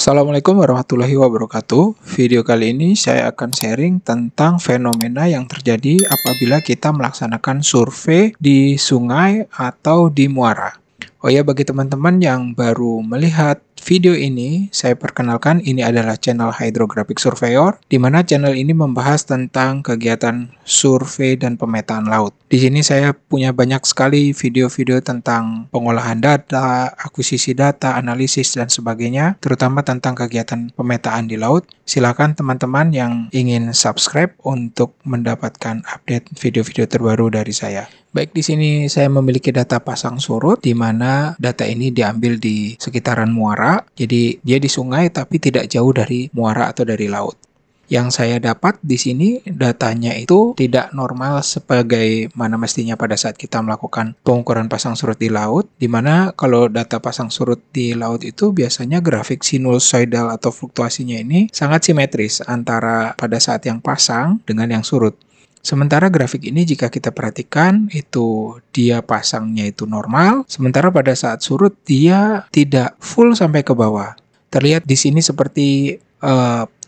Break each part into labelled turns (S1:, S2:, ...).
S1: Assalamualaikum warahmatullahi wabarakatuh. Video kali ini saya akan sharing tentang fenomena yang terjadi apabila kita melaksanakan survei di sungai atau di muara. Oh ya, bagi teman-teman yang baru melihat video ini, saya perkenalkan ini adalah channel Hydrographic Surveyor, di mana channel ini membahas tentang kegiatan survei dan pemetaan laut. Di sini saya punya banyak sekali video-video tentang pengolahan data, akuisisi data, analisis, dan sebagainya, terutama tentang kegiatan pemetaan di laut. Silakan teman-teman yang ingin subscribe untuk mendapatkan update video-video terbaru dari saya. Baik, di sini saya memiliki data pasang surut, di mana data ini diambil di sekitaran muara. Jadi dia di sungai tapi tidak jauh dari muara atau dari laut. Yang saya dapat di sini datanya itu tidak normal sebagaimana mestinya pada saat kita melakukan pengukuran pasang surut di laut, di mana kalau data pasang surut di laut itu biasanya grafik sinusoidal atau fluktuasinya ini sangat simetris antara pada saat yang pasang dengan yang surut. Sementara grafik ini jika kita perhatikan itu dia pasangnya itu normal, sementara pada saat surut dia tidak full sampai ke bawah. Terlihat di sini seperti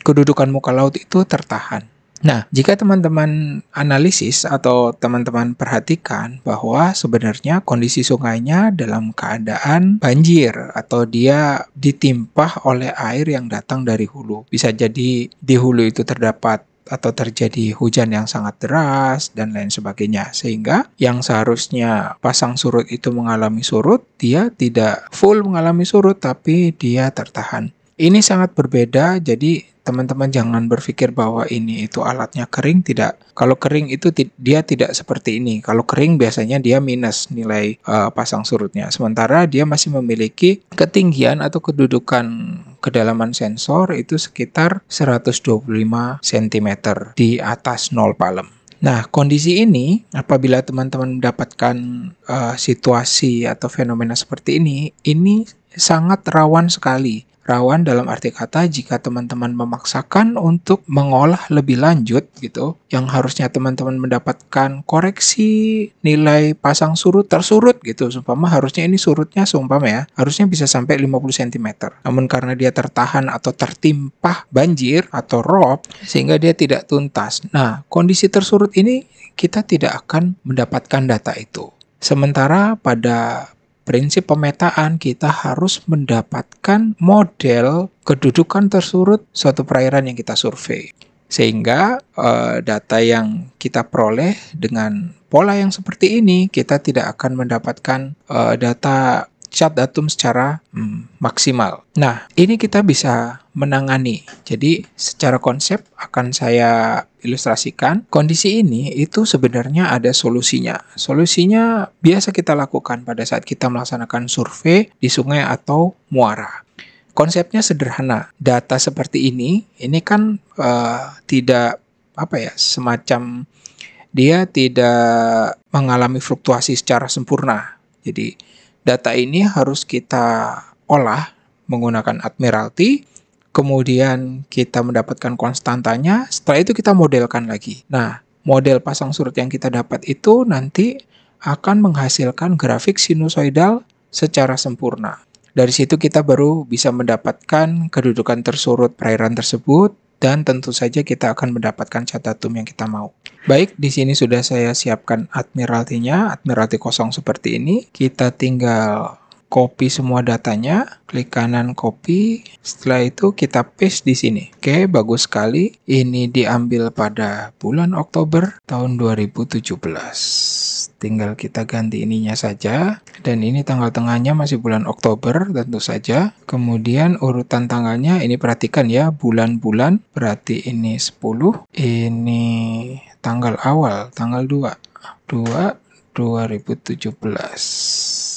S1: kedudukan muka laut itu tertahan. Nah, jika teman-teman analisis atau teman-teman perhatikan bahwa sebenarnya kondisi sungainya dalam keadaan banjir atau dia ditimpa oleh air yang datang dari hulu. Bisa jadi di hulu itu terdapat atau terjadi hujan yang sangat deras dan lain sebagainya, sehingga yang seharusnya pasang surut itu mengalami surut, dia tidak full mengalami surut tapi dia tertahan. Ini sangat berbeda, jadi teman-teman jangan berpikir bahwa ini itu alatnya kering, tidak. Kalau kering itu dia tidak seperti ini. Kalau kering biasanya dia minus nilai pasang surutnya. Sementara dia masih memiliki ketinggian atau kedudukan kedalaman sensor itu sekitar 125 cm di atas 0 palem. Nah, kondisi ini apabila teman-teman mendapatkan situasi atau fenomena seperti ini sangat rawan sekali. Rawan dalam arti kata jika teman-teman memaksakan untuk mengolah lebih lanjut gitu, yang harusnya teman-teman mendapatkan koreksi nilai pasang surut tersurut gitu, seumpama harusnya ini surutnya seumpama ya, harusnya bisa sampai 50 cm. Namun karena dia tertahan atau tertimpa banjir atau rob, sehingga dia tidak tuntas. Nah, kondisi tersurut ini kita tidak akan mendapatkan data itu. Sementara pada prinsip pemetaan kita harus mendapatkan model kedudukan tersurut suatu perairan yang kita survei. Sehingga data yang kita peroleh dengan pola yang seperti ini, kita tidak akan mendapatkan data cat datum secara maksimal. Nah, ini kita bisa menangani. Jadi, secara konsep akan saya ilustrasikan. Kondisi ini itu sebenarnya ada solusinya. Solusinya biasa kita lakukan pada saat kita melaksanakan survei di sungai atau muara. Konsepnya sederhana. Data seperti ini kan tidak semacam dia tidak mengalami fluktuasi secara sempurna. Jadi data ini harus kita olah menggunakan Admiralty, kemudian kita mendapatkan konstantanya, setelah itu kita modelkan lagi. Nah, model pasang surut yang kita dapat itu nanti akan menghasilkan grafik sinusoidal secara sempurna. Dari situ kita baru bisa mendapatkan kedudukan tersurut perairan tersebut, dan tentu saja kita akan mendapatkan cat datum yang kita mau. Baik, di sini sudah saya siapkan Admiralty-nya, Admiralty kosong seperti ini. Kita tinggal copy semua datanya, klik kanan copy, setelah itu kita paste di sini. Oke, bagus sekali. Ini diambil pada bulan Oktober tahun 2017. Tinggal kita ganti ininya saja, dan ini tanggal tengahnya masih bulan Oktober tentu saja. Kemudian urutan tanggalnya ini perhatikan ya, bulan-bulan, berarti ini 10, ini tanggal awal, tanggal 2/2017.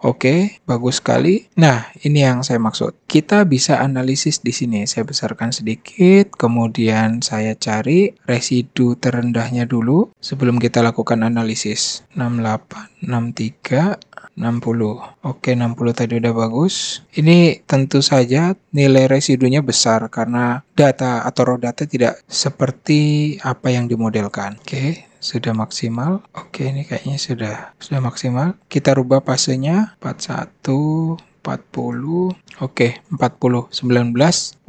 S1: Oke, bagus sekali. Nah, ini yang saya maksud. Kita bisa analisis di sini. Saya besarkan sedikit, kemudian saya cari residu terendahnya dulu sebelum kita lakukan analisis. 68, 63, 60. Oke, 60 tadi udah bagus. Ini tentu saja nilai residunya besar karena data atau raw data tidak seperti apa yang dimodelkan. Oke, sudah maksimal. Oke, ini kayaknya sudah maksimal. Kita rubah fasenya 41, 40, oke, 40, 19,40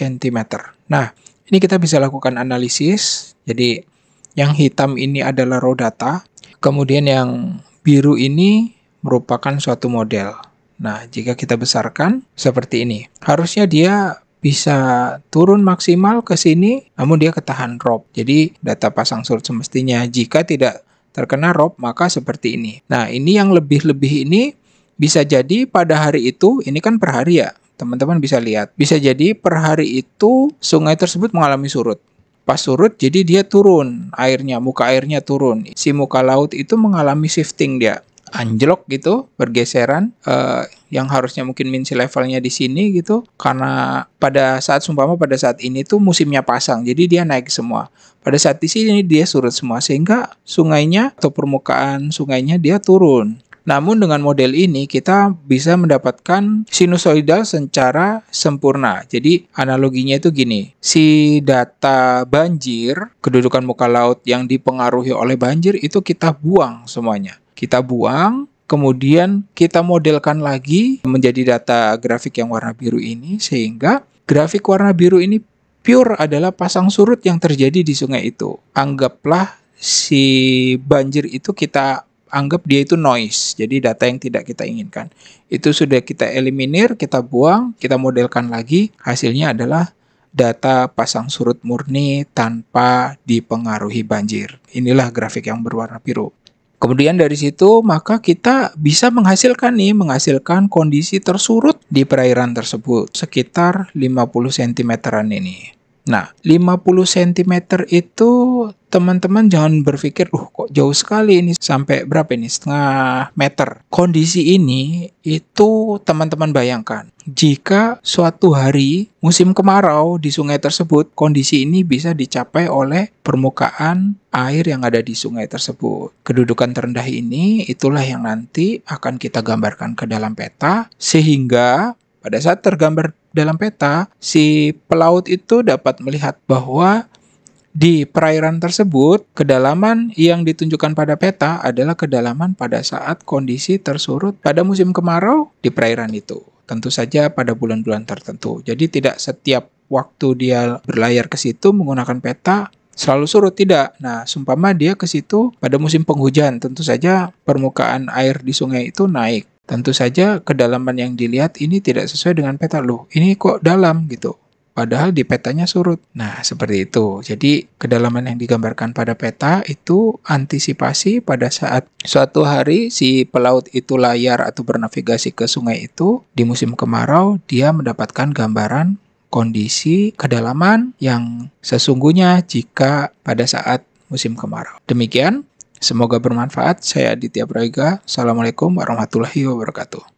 S1: cm. Nah, ini kita bisa lakukan analisis. Jadi, yang hitam ini adalah raw data, kemudian yang biru ini merupakan suatu model. Nah, jika kita besarkan seperti ini, harusnya dia bisa turun maksimal ke sini, namun dia ketahan ROP. Jadi, data pasang surut semestinya. Jika tidak terkena ROP, maka seperti ini. Nah, ini yang lebih-lebih ini bisa jadi pada hari itu, ini kan per hari ya, teman-teman bisa lihat. Bisa jadi per hari itu sungai tersebut mengalami surut. Pas surut, jadi dia turun airnya, muka airnya turun. Si muka laut itu mengalami shifting dia. Anjlok gitu, bergeseran, yang harusnya mungkin min sea levelnya di sini gitu, karena pada saat ini tuh musimnya pasang, jadi dia naik semua. Pada saat di sini dia surut semua, sehingga sungainya atau permukaan sungainya dia turun. Namun dengan model ini kita bisa mendapatkan sinusoidal secara sempurna. Jadi analoginya itu gini, si data banjir, kedudukan muka laut yang dipengaruhi oleh banjir itu kita buang semuanya. Kita buang, kemudian kita modelkan lagi menjadi data grafik yang warna biru ini, sehingga grafik warna biru ini pure adalah pasang surut yang terjadi di sungai itu. Anggaplah si banjir itu kita anggap dia itu noise, jadi data yang tidak kita inginkan. Itu sudah kita eliminir, kita buang, kita modelkan lagi, hasilnya adalah data pasang surut murni tanpa dipengaruhi banjir. Inilah grafik yang berwarna biru. Kemudian dari situ maka kita bisa menghasilkan kondisi tersurut di perairan tersebut sekitar 50 cm-an ini. Nah, 50 cm itu teman-teman jangan berpikir, kok jauh sekali ini, sampai berapa ini, setengah meter. Kondisi ini itu teman-teman bayangkan, jika suatu hari musim kemarau di sungai tersebut, kondisi ini bisa dicapai oleh permukaan air yang ada di sungai tersebut. Kedudukan terendah ini itulah yang nanti akan kita gambarkan ke dalam peta, sehingga pada saat tergambar dalam peta, si pelaut itu dapat melihat bahwa di perairan tersebut, kedalaman yang ditunjukkan pada peta adalah kedalaman pada saat kondisi tersurut pada musim kemarau di perairan itu. Tentu saja pada bulan-bulan tertentu. Jadi tidak setiap waktu dia berlayar ke situ menggunakan peta selalu surut, tidak. Nah, seumpama dia ke situ pada musim penghujan, tentu saja permukaan air di sungai itu naik. Tentu saja kedalaman yang dilihat ini tidak sesuai dengan peta. Loh, ini kok dalam gitu. Padahal di petanya surut. Nah, seperti itu. Jadi, kedalaman yang digambarkan pada peta itu antisipasi pada saat suatu hari si pelaut itu layar atau bernavigasi ke sungai itu di musim kemarau, dia mendapatkan gambaran kondisi kedalaman yang sesungguhnya jika pada saat musim kemarau. Demikian. Semoga bermanfaat. Saya Aditya Prayoga. Assalamualaikum warahmatullahi wabarakatuh.